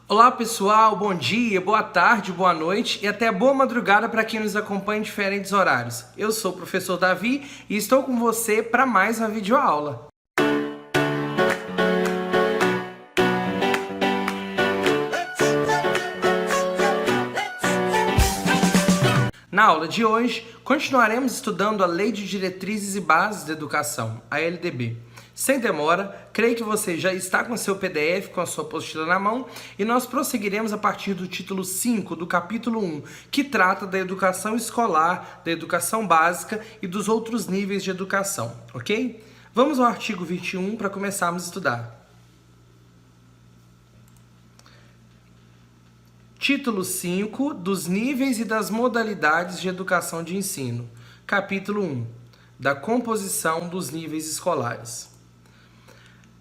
Olá pessoal, bom dia, boa tarde, boa noite e até boa madrugada para quem nos acompanha em diferentes horários. Eu sou o professor Davi e estou com você para mais uma videoaula. Na aula de hoje, continuaremos estudando a Lei de Diretrizes e Bases da Educação, a LDB. Sem demora, creio que você já está com seu PDF, com a sua apostila na mão, e nós prosseguiremos a partir do título 5 do capítulo 1, que trata da educação escolar, da educação básica e dos outros níveis de educação, ok? Vamos ao artigo 21 para começarmos a estudar. Título 5 dos níveis e das modalidades de educação de ensino. Capítulo 1 da composição dos níveis escolares.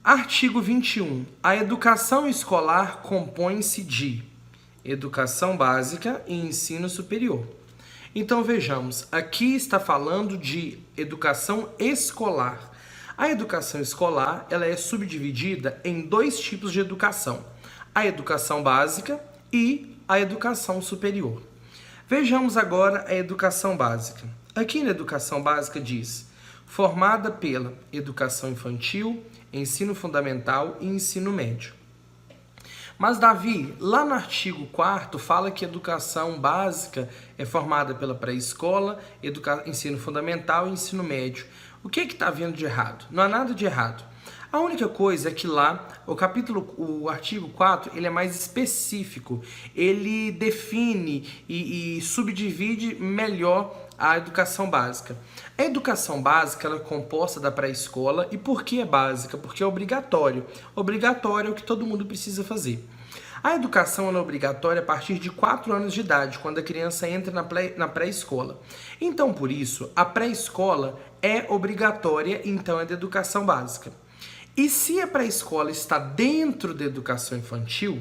Artigo 21. A educação escolar compõe-se de educação básica e ensino superior. Então vejamos, aqui está falando de educação escolar. A educação escolar ela é subdividida em dois tipos de educação: a educação básica e a educação superior. Vejamos agora a educação básica. Aqui na educação básica diz: formada pela educação infantil, ensino fundamental e ensino médio. Mas, Davi, lá no artigo 4º fala que a educação básica é formada pela pré-escola, ensino fundamental e ensino médio. O que está havendo de errado? Não há nada de errado. A única coisa é que lá, o artigo 4, ele é mais específico. Ele define e subdivide melhor a educação básica. A educação básica ela é composta da pré-escola. E por que é básica? Porque é obrigatório. Obrigatório é o que todo mundo precisa fazer. A educação é obrigatória a partir de 4 anos de idade, quando a criança entra na pré-escola. Então, por isso, a pré-escola é obrigatória, então é da educação básica. E se a pré-escola está dentro da educação infantil,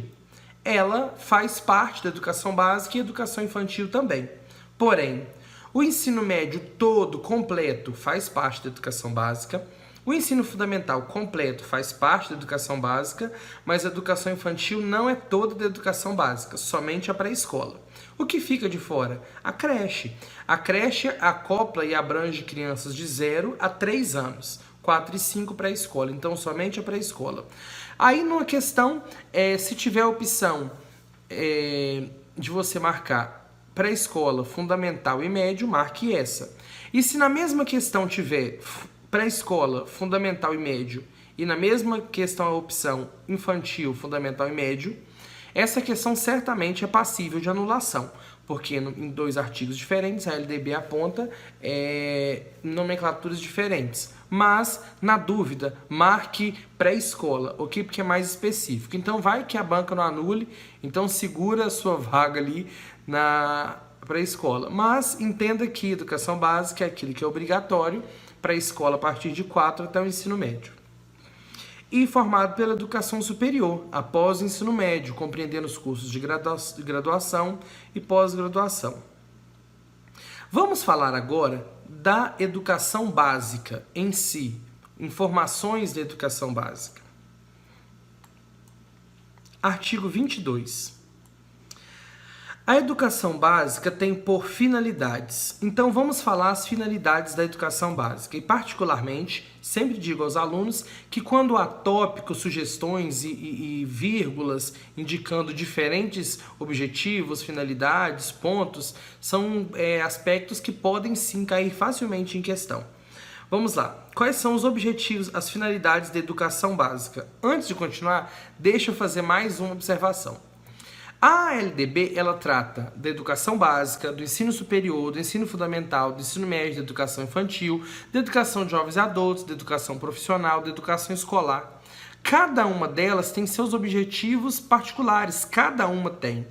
ela faz parte da educação básica e educação infantil também. Porém, o ensino médio todo, completo, faz parte da educação básica. O ensino fundamental completo faz parte da educação básica, mas a educação infantil não é toda da educação básica, somente a pré-escola. O que fica de fora? A creche. A creche acopla e abrange crianças de 0 a 3 anos. 4 e 5 pré-escola, então somente a pré-escola. Aí numa questão, se tiver a opção de você marcar pré-escola, fundamental e médio, marque essa. E se na mesma questão tiver pré-escola, fundamental e médio, e na mesma questão a opção infantil, fundamental e médio, essa questão certamente é passível de anulação, porque em 2 artigos diferentes a LDB aponta nomenclaturas diferentes. Mas, na dúvida, marque pré-escola, ok? Porque é mais específico. Então, vai que a banca não anule, então segura a sua vaga ali na pré-escola. Mas, entenda que educação básica é aquilo que é obrigatório, pré-escola a partir de 4 até o ensino médio. E formado pela educação superior, após o ensino médio, compreendendo os cursos de graduação e pós-graduação. Vamos falar agora da educação básica em si, informações da educação básica. Artigo 22. A educação básica tem por finalidades. Então vamos falar as finalidades da educação básica. E particularmente, sempre digo aos alunos que quando há tópicos, sugestões e vírgulas indicando diferentes objetivos, finalidades, pontos, são aspectos que podem sim cair facilmente em questão. Vamos lá. Quais são os objetivos, as finalidades da educação básica? Antes de continuar, deixa eu fazer mais uma observação. A LDB, ela trata da educação básica, do ensino superior, do ensino fundamental, do ensino médio, da educação infantil, da educação de jovens e adultos, da educação profissional, da educação escolar. Cada uma delas tem seus objetivos particulares, cada uma tem.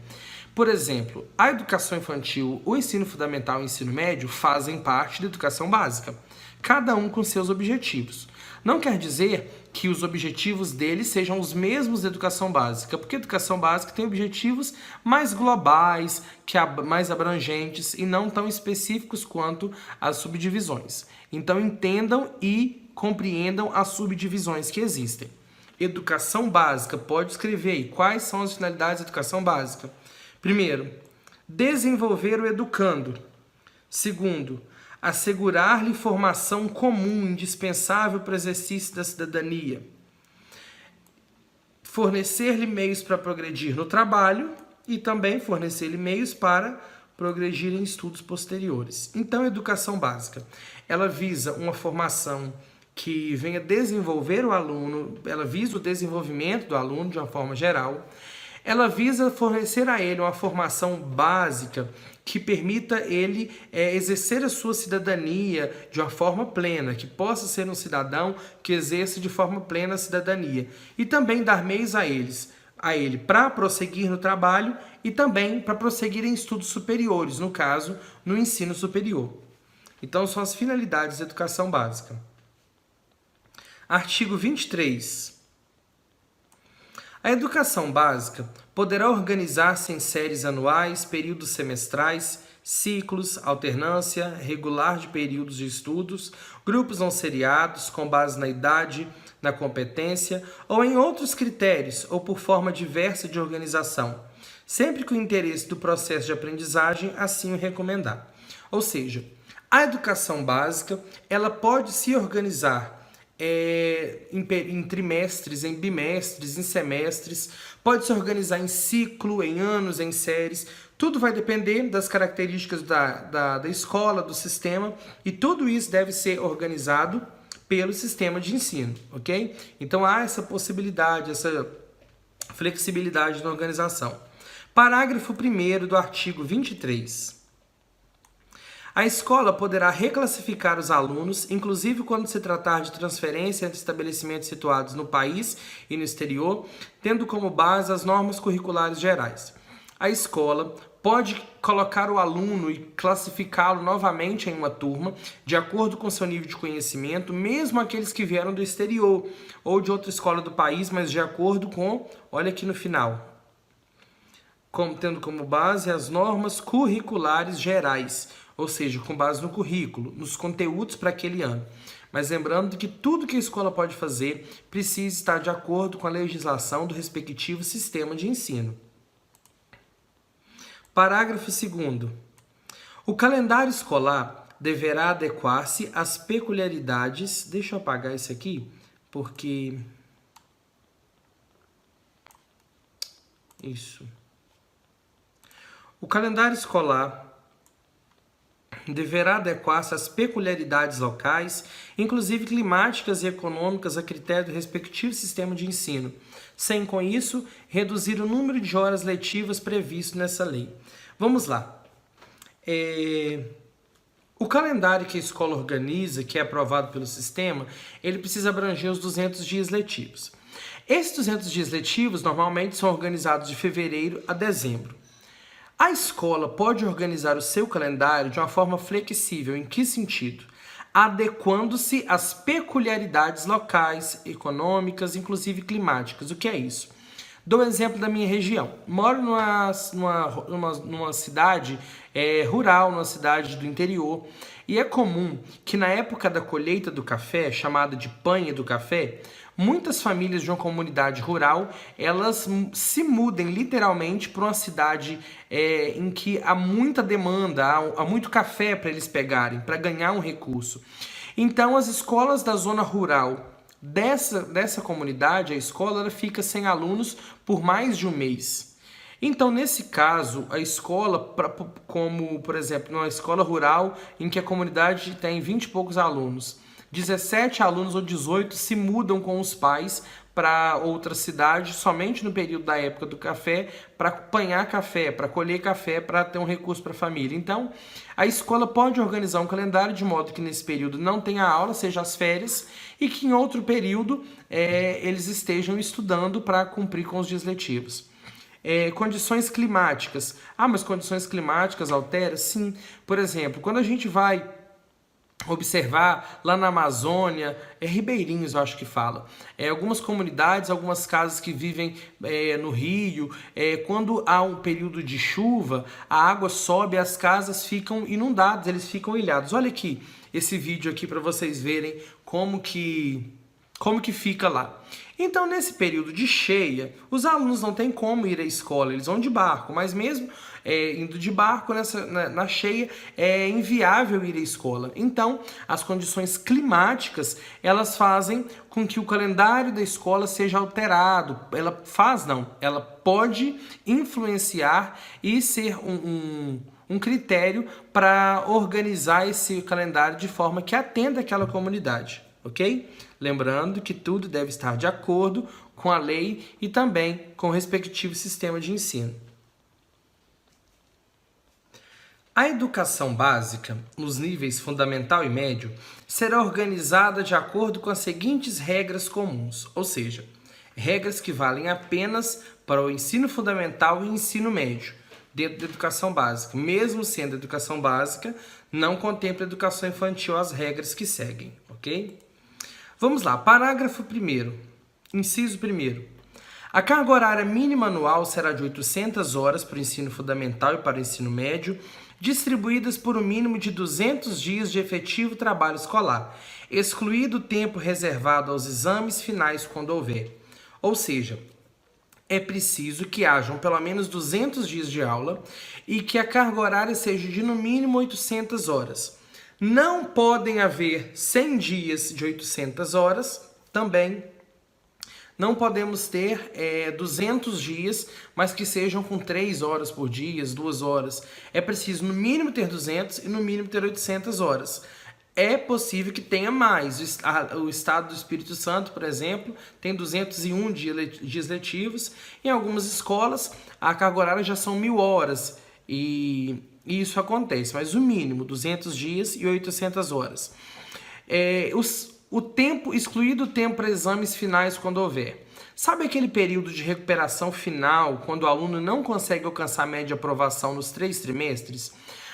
Por exemplo, a educação infantil, o ensino fundamental e o ensino médio fazem parte da educação básica, cada um com seus objetivos. Não quer dizer que os objetivos deles sejam os mesmos da educação básica, porque a educação básica tem objetivos mais globais, mais abrangentes e não tão específicos quanto as subdivisões. Então entendam e compreendam as subdivisões que existem. educação básica? Pode escrever aí. Quais são as finalidades da educação básica? Primeiro, desenvolver o educando. Segundo, assegurar-lhe formação comum indispensável para o exercício da cidadania. Fornecer-lhe meios para progredir no trabalho e também fornecer-lhe meios para progredir em estudos posteriores. Então, a educação básica, ela visa uma formação que venha desenvolver o aluno, ela visa o desenvolvimento do aluno de uma forma geral, ela visa fornecer a ele uma formação básica que permita ele exercer a sua cidadania de uma forma plena, que possa ser um cidadão que exerça de forma plena a cidadania. E também dar meios a ele para prosseguir no trabalho e também para prosseguir em estudos superiores, no caso, no ensino superior. Então, são as finalidades da educação básica. Artigo 23. A educação básica poderá organizar-se em séries anuais, períodos semestrais, ciclos, alternância regular de períodos de estudos, grupos não seriados com base na idade, na competência ou em outros critérios ou por forma diversa de organização, sempre que o interesse do processo de aprendizagem assim o recomendar. Ou seja, a educação básica ela pode se organizar em trimestres, em bimestres, em semestres, pode se organizar em ciclo, em anos, em séries, tudo vai depender das características da escola, do sistema, e tudo isso deve ser organizado pelo sistema de ensino, ok? Então há essa possibilidade, essa flexibilidade na organização. Parágrafo 1º do artigo 23. A escola poderá reclassificar os alunos, inclusive quando se tratar de transferência entre estabelecimentos situados no país e no exterior, tendo como base as normas curriculares gerais. A escola pode colocar o aluno e classificá-lo novamente em uma turma, de acordo com seu nível de conhecimento, mesmo aqueles que vieram do exterior ou de outra escola do país, mas de acordo com, olha aqui no final, tendo como base as normas curriculares gerais, ou seja, com base no currículo, nos conteúdos para aquele ano. Mas lembrando que tudo que a escola pode fazer precisa estar de acordo com a legislação do respectivo sistema de ensino. Parágrafo 2º. O calendário escolar deverá adequar-se às peculiaridades... Deixa eu apagar isso aqui, porque... Isso. O calendário escolar deverá adequar-se às peculiaridades locais, inclusive climáticas e econômicas, a critério do respectivo sistema de ensino, sem, com isso, reduzir o número de horas letivas previsto nessa lei. Vamos lá. O calendário que a escola organiza, que é aprovado pelo sistema, ele precisa abranger os 200 dias letivos. Esses 200 dias letivos, normalmente, são organizados de fevereiro a dezembro. A escola pode organizar o seu calendário de uma forma flexível. Em que sentido? Adequando-se às peculiaridades locais, econômicas, inclusive climáticas. O que é isso? Dou um exemplo da minha região. Moro numa cidade rural, numa cidade do interior, e é comum que na época da colheita do café, chamada de panha do café, muitas famílias de uma comunidade rural, elas se mudem literalmente para uma cidade em que há muita demanda, há muito café para eles pegarem, para ganhar um recurso. Então, as escolas da zona rural dessa comunidade, a escola ela fica sem alunos por mais de um mês. Então, nesse caso, a escola, como, por exemplo, numa escola rural em que a comunidade tem 20 e poucos alunos, 17 alunos ou 18 se mudam com os pais para outra cidade somente no período da época do café, para apanhar café, para colher café, para ter um recurso para a família. Então, a escola pode organizar um calendário de modo que nesse período não tenha aula, seja as férias, e que em outro período eles estejam estudando para cumprir com os dias letivos. Condições climáticas. Mas condições climáticas alteram? Sim. Por exemplo, quando a gente vai observar lá na Amazônia, ribeirinhos eu acho que fala, algumas comunidades, algumas casas que vivem no rio, quando há um período de chuva, a água sobe, as casas ficam inundadas, eles ficam ilhados. Olha aqui esse vídeo aqui para vocês verem como que como que fica lá. Então, nesse período de cheia, os alunos não têm como ir à escola, eles vão de barco, mas mesmo indo de barco na cheia, é inviável ir à escola. Então, as condições climáticas, elas fazem com que o calendário da escola seja alterado. Ela pode influenciar e ser um critério para organizar esse calendário de forma que atenda aquela comunidade, ok? Lembrando que tudo deve estar de acordo com a lei e também com o respectivo sistema de ensino. A educação básica, nos níveis fundamental e médio, será organizada de acordo com as seguintes regras comuns, ou seja, regras que valem apenas para o ensino fundamental e ensino médio, dentro da educação básica. Mesmo sendo educação básica, não contempla a educação infantil as regras que seguem, ok? Vamos lá, parágrafo 1º, inciso 1º. A carga horária mínima anual será de 800 horas para o ensino fundamental e para o ensino médio, distribuídas por um mínimo de 200 dias de efetivo trabalho escolar, excluído o tempo reservado aos exames finais quando houver. Ou seja, é preciso que hajam pelo menos 200 dias de aula e que a carga horária seja de no mínimo 800 horas. Não podem haver 100 dias de 800 horas, também não podemos ter 200 dias, mas que sejam com 3 horas por dia, 2 horas. É preciso no mínimo ter 200 e no mínimo ter 800 horas. É possível que tenha mais. O estado do Espírito Santo, por exemplo, tem 201 dias letivos. Em algumas escolas, a carga horária já são 1.000 horas. E isso acontece, mas o mínimo, 200 dias e 800 horas. O tempo, excluído o tempo para exames finais quando houver. Sabe aquele período de recuperação final, quando o aluno não consegue alcançar a média de aprovação nos 3 trimestres?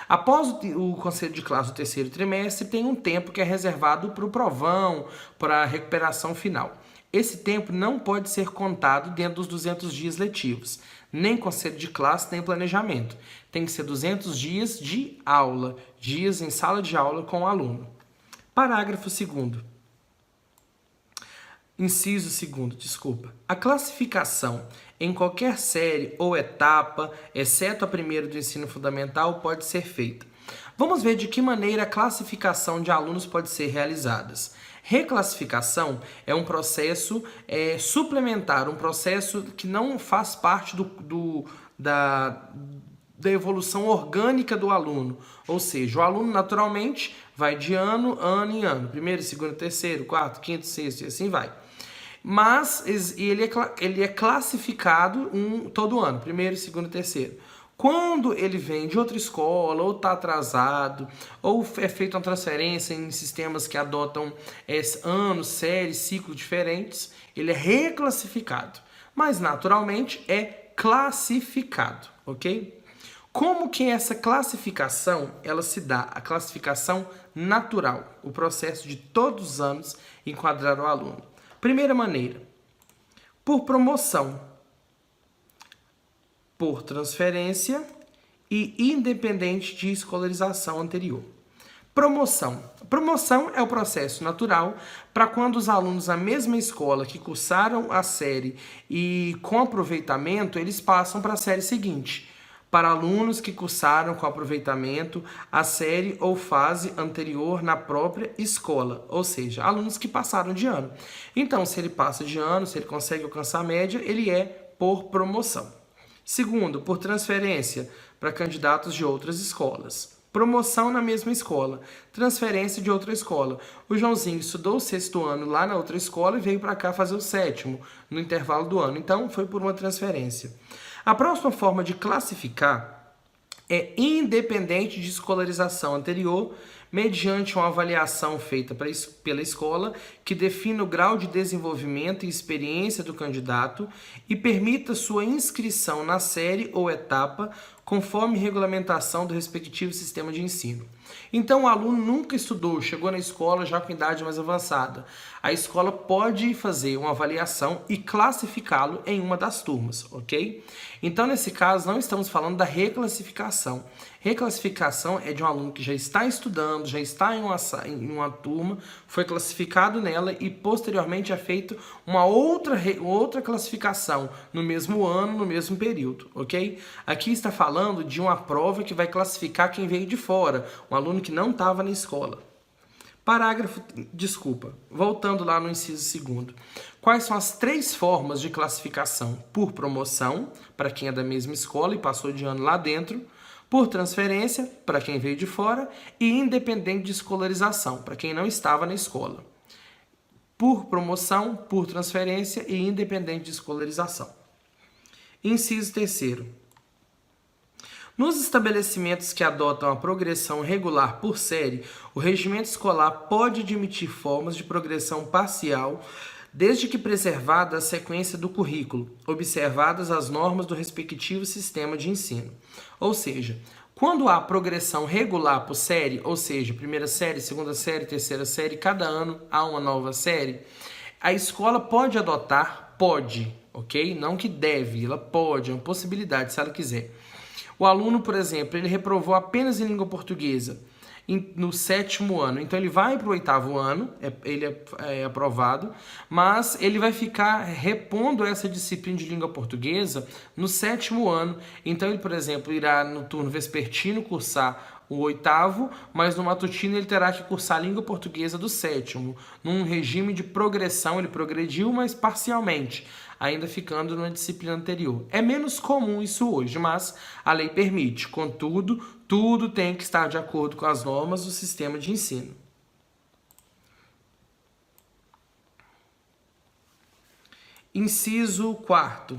Após o conselho de classe do 3º trimestre, tem um tempo que é reservado para o provão, para a recuperação final. Esse tempo não pode ser contado dentro dos 200 dias letivos, nem conselho de classe, nem planejamento. Tem que ser 200 dias de aula, dias em sala de aula com o aluno. Parágrafo 2º. Inciso 2º, desculpa. A classificação em qualquer série ou etapa, exceto a primeira do ensino fundamental, pode ser feita. Vamos ver de que maneira a classificação de alunos pode ser realizada. Reclassificação é um processo suplementar, um processo que não faz parte da evolução orgânica do aluno. Ou seja, o aluno naturalmente vai de ano em ano. Primeiro, segundo, terceiro, quarto, quinto, sexto e assim vai. Mas ele é classificado todo ano, primeiro, segundo, terceiro. Quando ele vem de outra escola, ou está atrasado, ou é feita uma transferência em sistemas que adotam anos, séries, ciclos diferentes, ele é reclassificado. Mas, naturalmente, é classificado, ok? Como que essa classificação, ela se dá? A classificação natural, o processo de todos os anos enquadrar o aluno. Primeira maneira, por promoção, por transferência e independente de escolarização anterior. Promoção. Promoção é o processo natural para quando os alunos da mesma escola que cursaram a série e com aproveitamento, eles passam para a série seguinte. Para alunos que cursaram com aproveitamento a série ou fase anterior na própria escola, ou seja, alunos que passaram de ano. Então, se ele passa de ano, se ele consegue alcançar a média, ele é por promoção. Segundo, por transferência para candidatos de outras escolas. Promoção na mesma escola, transferência de outra escola. O Joãozinho estudou o 6º ano lá na outra escola e veio para cá fazer o 7º no intervalo do ano. Então, foi por uma transferência. A próxima forma de classificar é independente de escolarização anterior, mediante uma avaliação feita pela escola que defina o grau de desenvolvimento e experiência do candidato e permita sua inscrição na série ou etapa conforme regulamentação do respectivo sistema de ensino. Então, o aluno nunca estudou, chegou na escola já com idade mais avançada. A escola pode fazer uma avaliação e classificá-lo em uma das turmas, ok? Então, nesse caso, não estamos falando da reclassificação. Reclassificação é de um aluno que já está estudando, estudando, já está em uma turma, foi classificado nela e posteriormente é feito uma outra classificação no mesmo ano, no mesmo período, ok? Aqui está falando de uma prova que vai classificar quem veio de fora, um aluno que não estava na escola. Voltando lá no inciso 2º. Quais são as 3 formas de classificação? Por promoção, para quem é da mesma escola e passou de ano lá dentro. Por transferência, para quem veio de fora. E independente de escolarização, para quem não estava na escola. Por promoção, por transferência e independente de escolarização. Inciso 3º. Nos estabelecimentos que adotam a progressão regular por série, o regimento escolar pode admitir formas de progressão parcial, desde que preservada a sequência do currículo, observadas as normas do respectivo sistema de ensino. Ou seja, quando há progressão regular por série, ou seja, primeira série, segunda série, terceira série, cada ano há uma nova série, a escola pode adotar, ok? Não que deve, ela pode, é uma possibilidade se ela quiser. O aluno, por exemplo, ele reprovou apenas em língua portuguesa no 7º ano. Então, ele vai para o 8º ano, ele é aprovado, mas ele vai ficar repondo essa disciplina de língua portuguesa no 7º ano. Então, ele, por exemplo, irá no turno vespertino cursar o 8º, mas no matutino ele terá que cursar a língua portuguesa do 7º. Num regime de progressão, ele progrediu, mas parcialmente, ainda ficando na disciplina anterior. É menos comum isso hoje, mas a lei permite. Contudo, tudo tem que estar de acordo com as normas do sistema de ensino. Inciso 4º.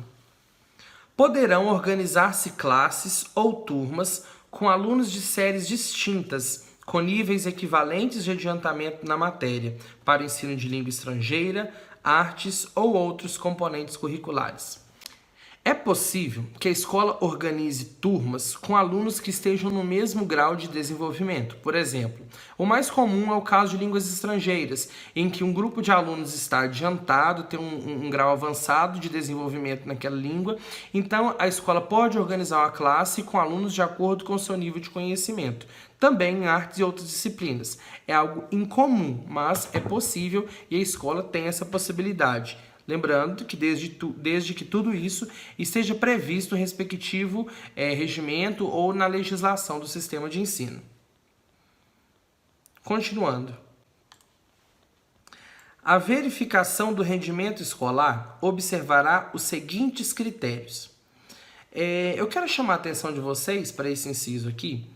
Poderão organizar-se classes ou turmas com alunos de séries distintas, com níveis equivalentes de adiantamento na matéria, para o ensino de língua estrangeira, artes ou outros componentes curriculares. É possível que a escola organize turmas com alunos que estejam no mesmo grau de desenvolvimento. Por exemplo, o mais comum é o caso de línguas estrangeiras, em que um grupo de alunos está adiantado, tem um grau avançado de desenvolvimento naquela língua, então a escola pode organizar uma classe com alunos de acordo com o seu nível de conhecimento. Também em artes e outras disciplinas. É algo incomum, mas é possível e a escola tem essa possibilidade. Lembrando que desde que tudo isso esteja previsto no respectivo regimento ou na legislação do sistema de ensino. Continuando. A verificação do rendimento escolar observará os seguintes critérios. Eu quero chamar a atenção de vocês para esse inciso aqui.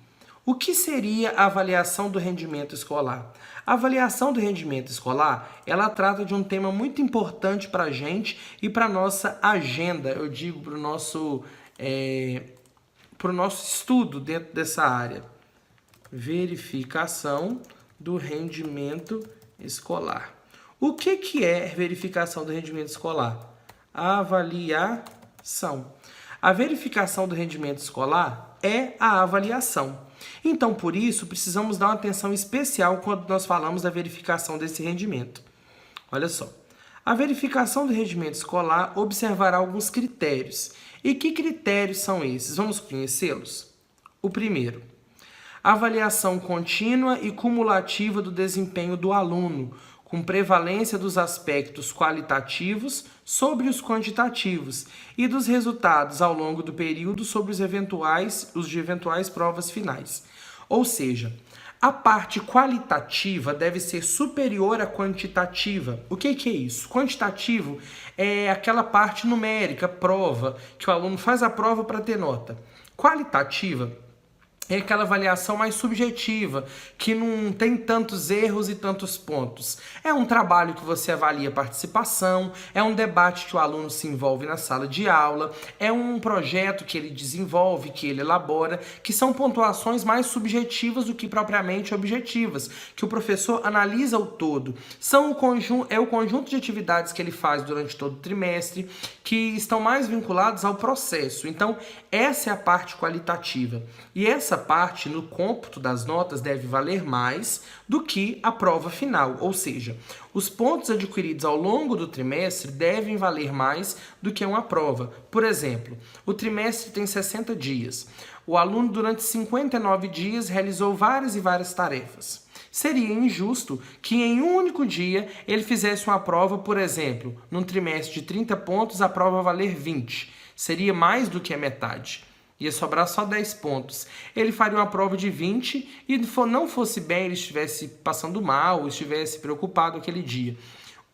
O que seria a avaliação do rendimento escolar? A avaliação do rendimento escolar, ela trata de um tema muito importante para a gente e para a nossa agenda, eu digo, para o nosso estudo dentro dessa área. Verificação do rendimento escolar. O que é verificação do rendimento escolar? Avaliação. A verificação do rendimento escolar é a avaliação. Então, por isso, precisamos dar uma atenção especial quando nós falamos da verificação desse rendimento. Olha só. A verificação do rendimento escolar observará alguns critérios. E que critérios são esses? Vamos conhecê-los? O primeiro, avaliação contínua e cumulativa do desempenho do aluno, com prevalência dos aspectos qualitativos sobre os quantitativos e dos resultados ao longo do período sobre os de eventuais provas finais. Ou seja, a parte qualitativa deve ser superior à quantitativa. O que é isso? Quantitativo é aquela parte numérica, prova, que o aluno faz a prova para ter nota. Qualitativa é aquela avaliação mais subjetiva, que não tem tantos erros e tantos pontos. É um trabalho que você avalia a participação, é um debate que o aluno se envolve na sala de aula, é um projeto que ele desenvolve, que ele elabora, que são pontuações mais subjetivas do que propriamente objetivas, que o professor analisa o todo. É o conjunto de atividades que ele faz durante todo o trimestre, que estão mais vinculados ao processo. Então, essa é a parte qualitativa. E essa essa parte, no cômputo das notas, deve valer mais do que a prova final, ou seja, os pontos adquiridos ao longo do trimestre devem valer mais do que uma prova. Por exemplo, o trimestre tem 60 dias. O aluno, durante 59 dias, realizou várias e várias tarefas. Seria injusto que em um único dia ele fizesse uma prova, por exemplo, num trimestre de 30 pontos, a prova valer 20. Seria mais do que a metade. Ia sobrar só 10 pontos. Ele faria uma prova de 20 e não fosse bem, ele estivesse passando mal, estivesse preocupado aquele dia.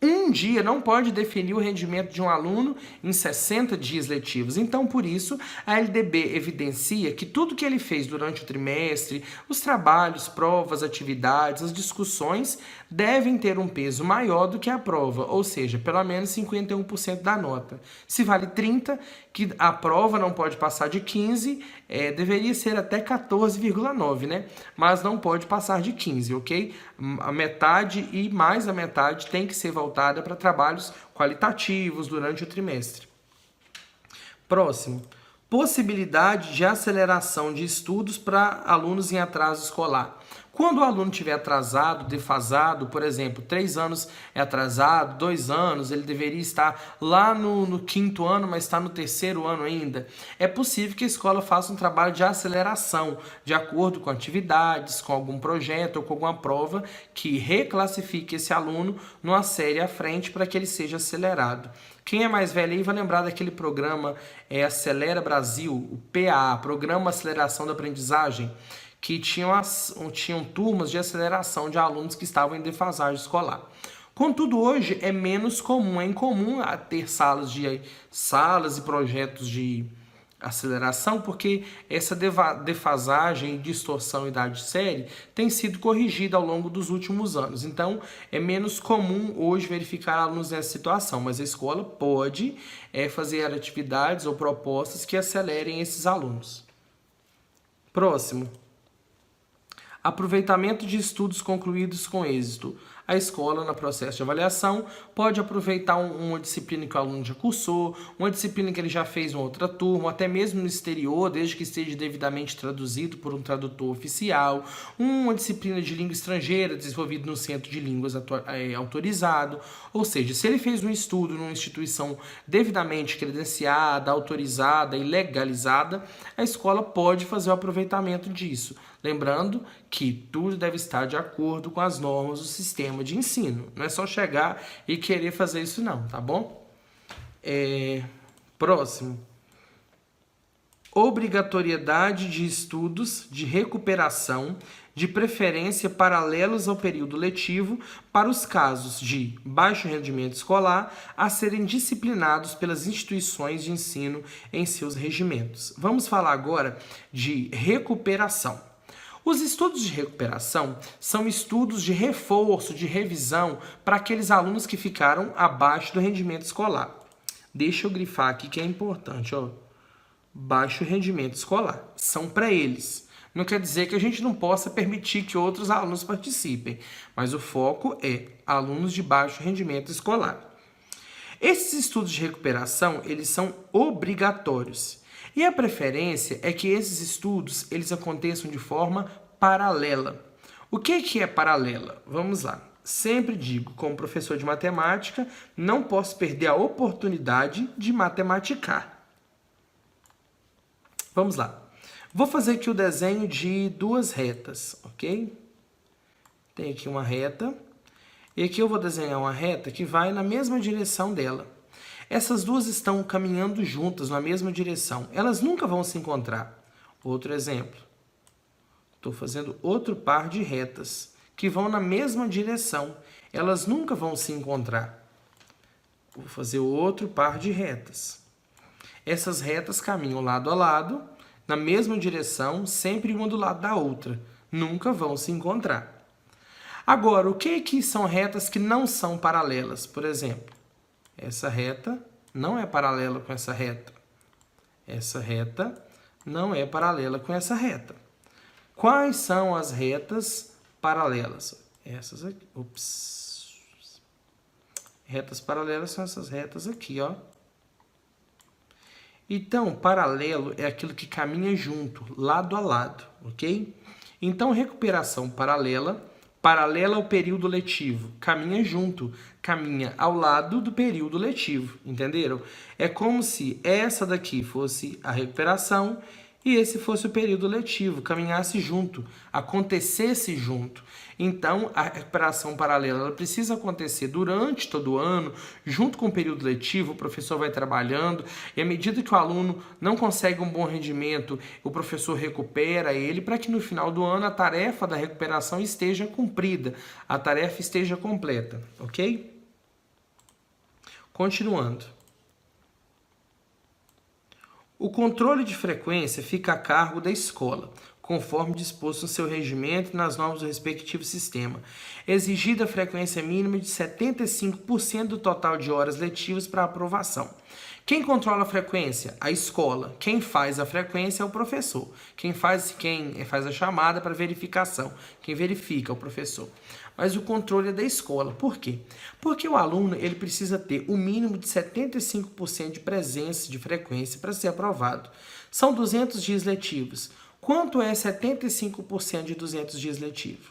Um dia não pode definir o rendimento de um aluno em 60 dias letivos. Então, por isso, a LDB evidencia que tudo que ele fez durante o trimestre, os trabalhos, provas, atividades, as discussões, devem ter um peso maior do que a prova, ou seja, pelo menos 51% da nota. Se vale 30, que a prova não pode passar de 15, deveria ser até 14,9, né? Mas não pode passar de 15, ok? A metade e mais a metade tem que ser voltada para trabalhos qualitativos durante o trimestre. Próximo. Possibilidade de aceleração de estudos para alunos em atraso escolar. Quando o aluno estiver atrasado, defasado, por exemplo, 3 anos é atrasado, 2 anos, ele deveria estar lá no 5º ano, mas está no 3º ano ainda, é possível que a escola faça um trabalho de aceleração, de acordo com atividades, com algum projeto ou com alguma prova que reclassifique esse aluno numa série à frente para que ele seja acelerado. Quem é mais velho aí vai lembrar daquele programa Acelera Brasil, o PAA, Programa Aceleração da Aprendizagem, que tinham turmas de aceleração de alunos que estavam em defasagem escolar. Contudo, hoje é menos comum, é incomum ter salas e projetos de aceleração, porque essa defasagem, distorção e idade de série tem sido corrigida ao longo dos últimos anos. Então, é menos comum hoje verificar alunos nessa situação, mas a escola pode fazer atividades ou propostas que acelerem esses alunos. Próximo. Aproveitamento de estudos concluídos com êxito. A escola, no processo de avaliação, pode aproveitar uma disciplina que o aluno já cursou, uma disciplina que ele já fez em outra turma, até mesmo no exterior, desde que esteja devidamente traduzido por um tradutor oficial, uma disciplina de língua estrangeira desenvolvida no Centro de Línguas autorizado. Ou seja, se ele fez um estudo numa instituição devidamente credenciada, autorizada e legalizada, a escola pode fazer o aproveitamento disso. Lembrando que tudo deve estar de acordo com as normas do sistema de ensino. Não é só chegar e querer fazer isso não, tá bom? Próximo. Obrigatoriedade de estudos de recuperação, de preferência paralelos ao período letivo, para os casos de baixo rendimento escolar a serem disciplinados pelas instituições de ensino em seus regimentos. Vamos falar agora de recuperação. Os estudos de recuperação são estudos de reforço, de revisão para aqueles alunos que ficaram abaixo do rendimento escolar. Deixa eu grifar aqui que é importante, ó. Baixo rendimento escolar. São para eles. Não quer dizer que a gente não possa permitir que outros alunos participem, mas o foco é alunos de baixo rendimento escolar. Esses estudos de recuperação, eles são obrigatórios. E a preferência é que esses estudos eles aconteçam de forma paralela. O que é paralela? Vamos lá. Sempre digo, como professor de matemática, não posso perder a oportunidade de matematicar. Vamos lá. Vou fazer aqui o desenho de 2 retas, ok? Tem aqui uma reta. E aqui eu vou desenhar uma reta que vai na mesma direção dela. Essas duas estão caminhando juntas na mesma direção. Elas nunca vão se encontrar. Outro exemplo. Estou fazendo outro par de retas que vão na mesma direção. Elas nunca vão se encontrar. Vou fazer outro par de retas. Essas retas caminham lado a lado, na mesma direção, sempre uma do lado da outra. Nunca vão se encontrar. Agora, o que são retas que não são paralelas? Por exemplo, essa reta não é paralela com essa reta. Essa reta não é paralela com essa reta. Quais são as retas paralelas? Essas aqui. Ops. Retas paralelas são essas retas aqui, ó. Então, paralelo é aquilo que caminha junto, lado a lado, ok? Então, recuperação paralela, paralela ao período letivo, caminha junto, caminha ao lado do período letivo, entenderam? É como se essa daqui fosse a recuperação e esse fosse o período letivo, caminhasse junto, acontecesse junto. Então, a recuperação paralela ela precisa acontecer durante todo o ano, junto com o período letivo, o professor vai trabalhando, e à medida que o aluno não consegue um bom rendimento, o professor recupera ele para que no final do ano a tarefa da recuperação esteja cumprida, a tarefa esteja completa, ok? Continuando. O controle de frequência fica a cargo da escola, conforme disposto no seu regimento e nas normas do respectivo sistema. Exigida a frequência mínima de 75% do total de horas letivas para aprovação. Quem controla a frequência? A escola. Quem faz a frequência é o professor. Quem faz a chamada para verificação. Quem verifica é o professor. Mas o controle é da escola. Por quê? Porque o aluno ele precisa ter o mínimo de 75% de presença de frequência para ser aprovado. São 200 dias letivos. Quanto é 75% de 200 dias letivos?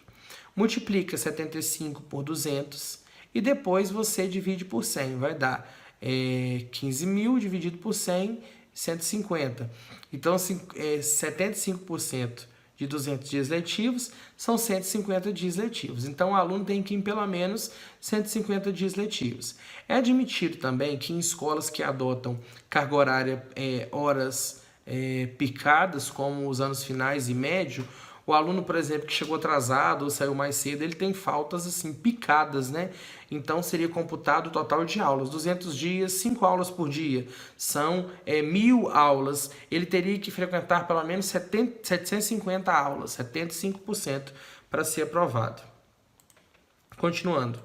Multiplica 75 por 200 e depois você divide por 100. Vai dar 15.000 dividido por 100, 150. Então, 75% de 200 dias letivos são 150 dias letivos. Então, o aluno tem que ir em pelo menos 150 dias letivos. É admitido também que em escolas que adotam carga horária, horas picadas, como os anos finais e médio, o aluno, por exemplo, que chegou atrasado ou saiu mais cedo, ele tem faltas assim picadas, né? Então, seria computado o total de aulas. 200 dias, 5 aulas por dia. São 1.000 aulas. Ele teria que frequentar pelo menos 750 aulas, 75%, para ser aprovado. Continuando.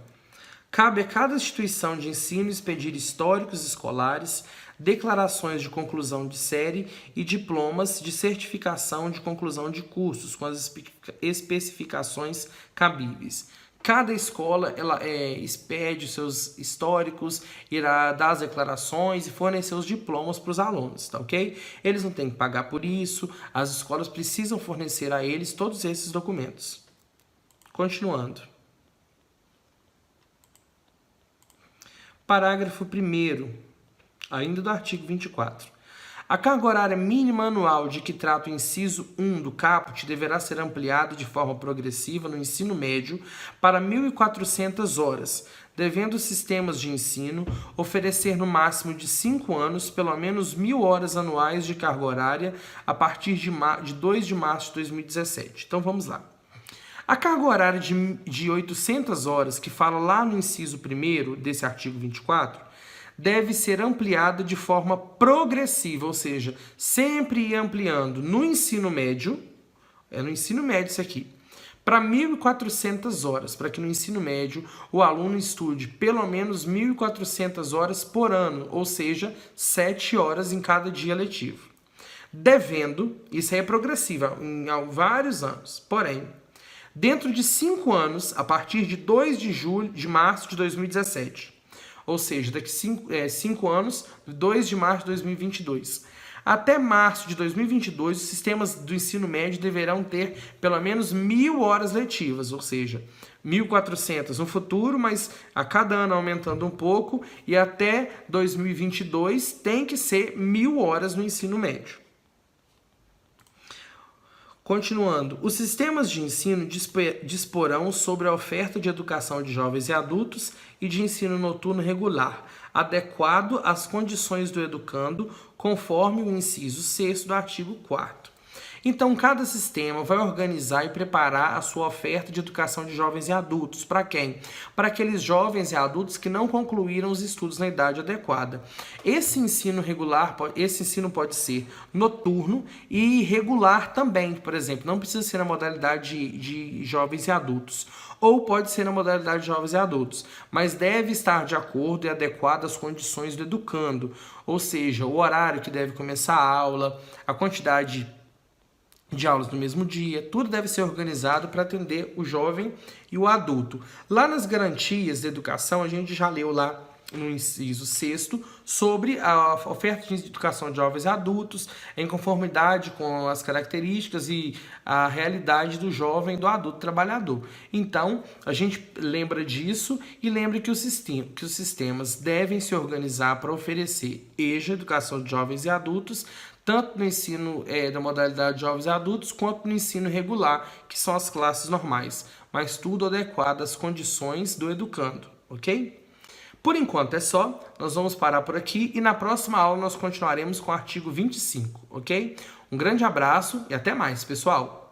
Cabe a cada instituição de ensino expedir históricos escolares, declarações de conclusão de série e diplomas de certificação de conclusão de cursos, com as especificações cabíveis. Cada escola ela expede os seus históricos, irá dar as declarações e fornecer os diplomas para os alunos, tá ok? Eles não têm que pagar por isso, as escolas precisam fornecer a eles todos esses documentos. Continuando. Parágrafo 1º, ainda do artigo 24. A carga horária mínima anual de que trata o inciso 1 do caput deverá ser ampliada de forma progressiva no ensino médio para 1.400 horas, devendo os sistemas de ensino oferecer no máximo de 5 anos pelo menos 1.000 horas anuais de carga horária a partir de 2 de março de 2017. Então vamos lá. A carga horária de 800 horas, que fala lá no inciso 1º desse artigo 24, deve ser ampliada de forma progressiva, ou seja, sempre ir ampliando no ensino médio, no ensino médio isso aqui, para 1.400 horas, para que no ensino médio o aluno estude pelo menos 1.400 horas por ano, ou seja, 7 horas em cada dia letivo. Devendo, isso aí é progressiva, em vários anos, porém, dentro de 5 anos, a partir de 2 de março de 2017, ou seja, daqui 5 anos, 2 de março de 2022. Até março de 2022, os sistemas do ensino médio deverão ter pelo menos 1.000 horas letivas, ou seja, 1.400 no futuro, mas a cada ano aumentando um pouco, e até 2022 tem que ser 1.000 horas no ensino médio. Continuando, os sistemas de ensino disporão sobre a oferta de educação de jovens e adultos e de ensino noturno regular, adequado às condições do educando, conforme o inciso 6º do artigo 4º. Então, cada sistema vai organizar e preparar a sua oferta de educação de jovens e adultos. Para quem? Para aqueles jovens e adultos que não concluíram os estudos na idade adequada. Esse ensino pode ser noturno e regular também, por exemplo. Não precisa ser na modalidade de jovens e adultos. Ou pode ser na modalidade de jovens e adultos, mas deve estar de acordo e adequado às condições do educando. Ou seja, o horário que deve começar a aula, a quantidade de aulas no mesmo dia, tudo deve ser organizado para atender o jovem e o adulto. Lá nas garantias da educação, a gente já leu lá no inciso 6º, sobre a oferta de educação de jovens e adultos em conformidade com as características e a realidade do jovem e do adulto trabalhador. Então, a gente lembra disso e lembra que os sistemas devem se organizar para oferecer EJA, educação de jovens e adultos, tanto no ensino da modalidade de jovens e adultos, quanto no ensino regular, que são as classes normais, mas tudo adequado às condições do educando, ok? Por enquanto é só, nós vamos parar por aqui e na próxima aula nós continuaremos com o artigo 25, ok? Um grande abraço e até mais, pessoal!